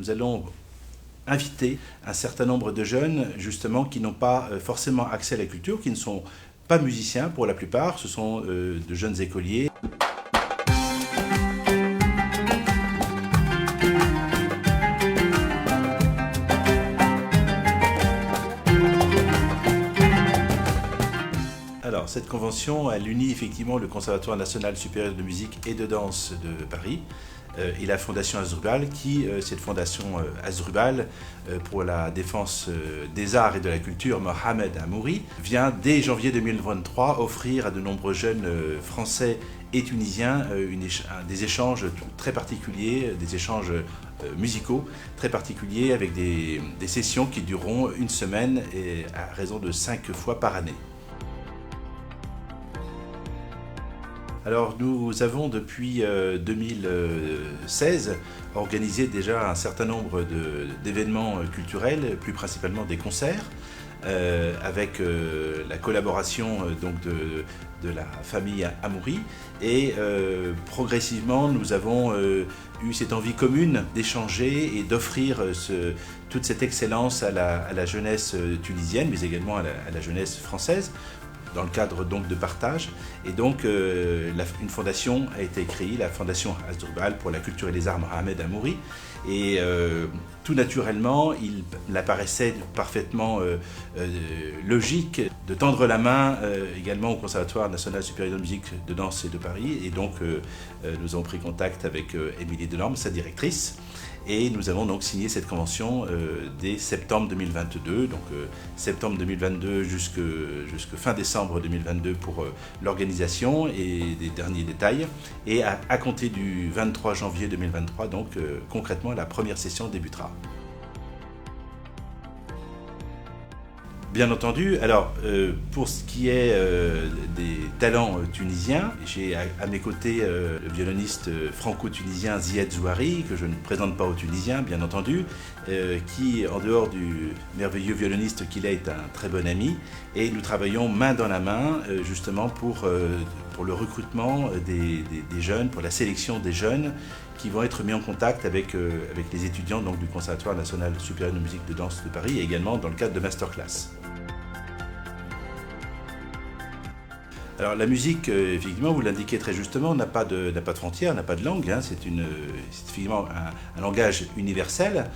nous allons inviter un certain nombre de jeunes justement qui n'ont pas forcément accès à la culture, qui ne sont pas musiciens pour la plupart, ce sont de jeunes écoliers. Alors, cette convention, elle unit effectivement le Conservatoire national supérieur de musique et de danse de Paris et la Fondation Hasdrubal, cette fondation Hasdrubal pour la défense des arts et de la culture, Mohamed Amouri, vient dès janvier 2023 offrir à de nombreux jeunes français et tunisiens des échanges très particuliers, des échanges musicaux très particuliers avec des sessions qui dureront une semaine et à raison de 5 fois par année. Alors nous avons depuis 2016 organisé déjà un certain nombre d'événements culturels, plus principalement des concerts, avec la collaboration donc de la famille Amouri. Et progressivement nous avons eu cette envie commune d'échanger et d'offrir toute cette excellence à la jeunesse tunisienne, mais également à la jeunesse française, dans le cadre donc de partage. Et donc une fondation a été créée, la Fondation Hasdrubal pour la culture et les arts Mohamed Amouri. Et tout naturellement, il apparaissait parfaitement logique de tendre la main également au Conservatoire national supérieur de musique, de danse et de Paris. Et donc nous avons pris contact avec Émilie Delorme, sa directrice. Et nous avons donc signé cette convention dès septembre 2022, donc septembre 2022 jusque fin décembre 2022 pour l'organisation et des derniers détails. Et à compter du 23 janvier 2023, donc concrètement, la première session débutera. Bien entendu, alors pour ce qui est des talents tunisiens, j'ai à mes côtés le violoniste franco-tunisien Ziad Zouari, que je ne présente pas aux Tunisiens bien entendu, qui en dehors du merveilleux violoniste qu'il est un très bon ami, et nous travaillons main dans la main justement pour le recrutement des jeunes, pour la sélection des jeunes qui vont être mis en contact avec les étudiants donc, du Conservatoire national supérieur de musique de danse de Paris et également dans le cadre de masterclass. Alors la musique, effectivement, vous l'indiquez très justement, n'a pas de frontières, n'a pas de langue, hein, c'est effectivement un langage universel.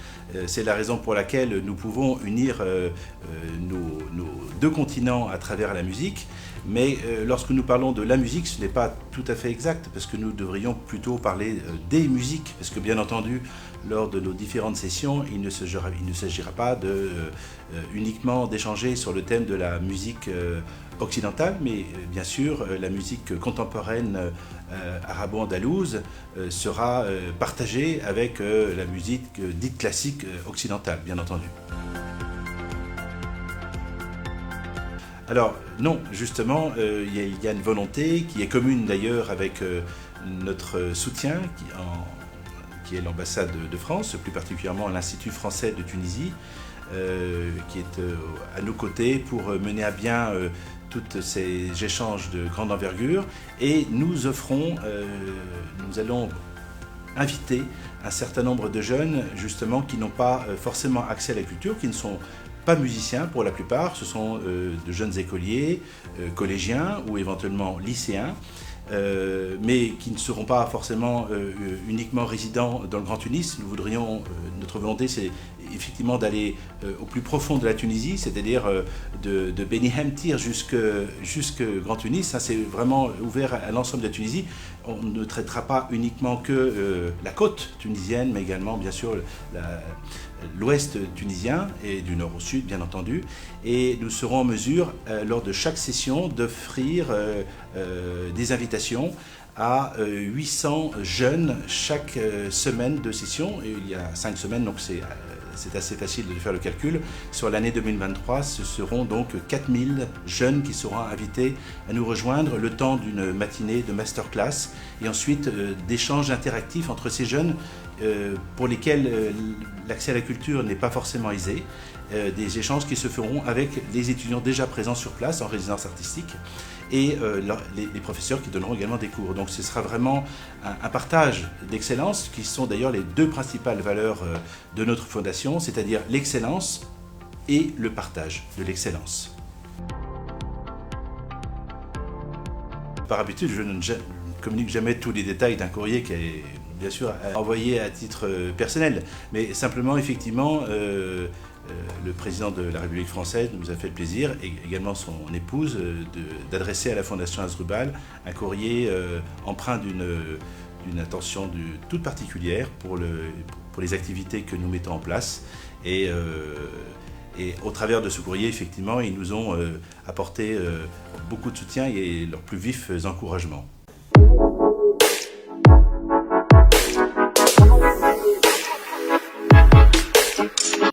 C'est la raison pour laquelle nous pouvons unir nos deux continents à travers la musique. Mais lorsque nous parlons de la musique, ce n'est pas tout à fait exact, parce que nous devrions plutôt parler des musiques, parce que bien entendu, lors de nos différentes sessions, il ne s'agira pas uniquement d'échanger sur le thème de la musique occidentale, mais bien sûr, la musique contemporaine arabo-andalouse sera partagée avec la musique dite classique occidentale, bien entendu. Alors non, justement, il y a une volonté qui est commune d'ailleurs avec notre soutien qui est l'ambassade de France, plus particulièrement l'Institut français de Tunisie, qui est à nos côtés pour mener à bien tous ces échanges de grande envergure. Et nous allons inviter un certain nombre de jeunes justement qui n'ont pas forcément accès à la culture, qui ne sont pas musiciens pour la plupart, ce sont de jeunes écoliers, collégiens ou éventuellement lycéens, mais qui ne seront pas forcément uniquement résidents dans le Grand Tunis. Notre volonté, c'est effectivement d'aller au plus profond de la Tunisie, c'est-à-dire de Beni Hemtir jusque Grand Tunis. Ça, c'est vraiment ouvert à l'ensemble de la Tunisie. On ne traitera pas uniquement que la côte tunisienne, mais également, bien sûr, l'ouest tunisien et du nord au sud, bien entendu. Et nous serons en mesure, lors de chaque session, d'offrir des invitations à 800 jeunes chaque semaine de session. Et il y a 5 semaines, donc c'est assez facile de faire le calcul. Sur l'année 2023, ce seront donc 4000 jeunes qui seront invités à nous rejoindre le temps d'une matinée de masterclass et ensuite d'échanges interactifs entre ces jeunes pour lesquels l'accès à la culture n'est pas forcément aisé, des échanges qui se feront avec les étudiants déjà présents sur place en résidence artistique et les professeurs qui donneront également des cours. Donc ce sera vraiment un partage d'excellence qui sont d'ailleurs les deux principales valeurs de notre fondation, c'est-à-dire l'excellence et le partage de l'excellence. Par habitude, je ne communique jamais tous les détails d'un courrier qui est bien sûr envoyé à titre personnel, mais simplement effectivement le président de la République française nous a fait le plaisir, et également son épouse, d'adresser à la Fondation Hasdrubal un courrier empreint d'une attention toute particulière pour les activités que nous mettons en place. Et au travers de ce courrier, effectivement, ils nous ont apporté beaucoup de soutien et leurs plus vifs encouragements.